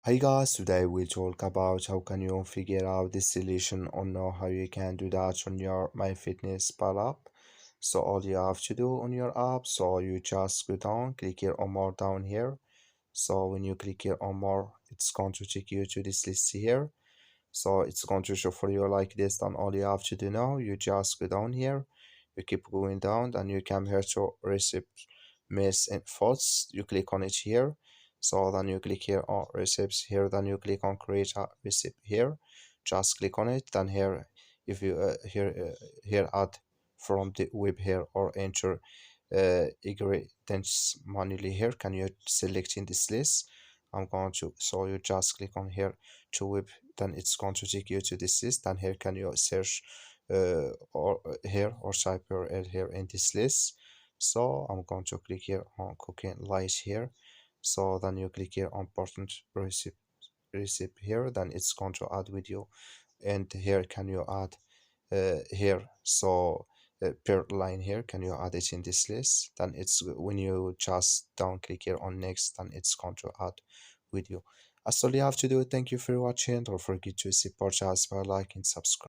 Hi guys, today we'll talk about how can you figure out the solution or know how you can do that on your MyFitnessPal app. So all you have to do on your app, so you just go down, click here on more down here. So when you click here on more, it's going to take you to this list here. So it's going to show for you like this. Then all you have to do now, you just go down here, you keep going down, then you come here to receipt miss and thoughts. You click on it here. So then you click here on receipts here, then you click on create a receipt here. Just click on it. Then here, if you here add from the web here or enter ingredients manually here, can you select in this list? I'm going to, so you just click on here to web, then it's going to take you to this list. And here can you search or here or type URL here in this list. So I'm going to click here on cooking light here. So then you click here on important recipe here, then it's going to add video. And here can you add here, so per line here, can you add it in this list? Then it's when you just down click here on next, then it's going to add video. That's all you have to do. Thank you for watching. Don't forget to support us by liking, subscribe.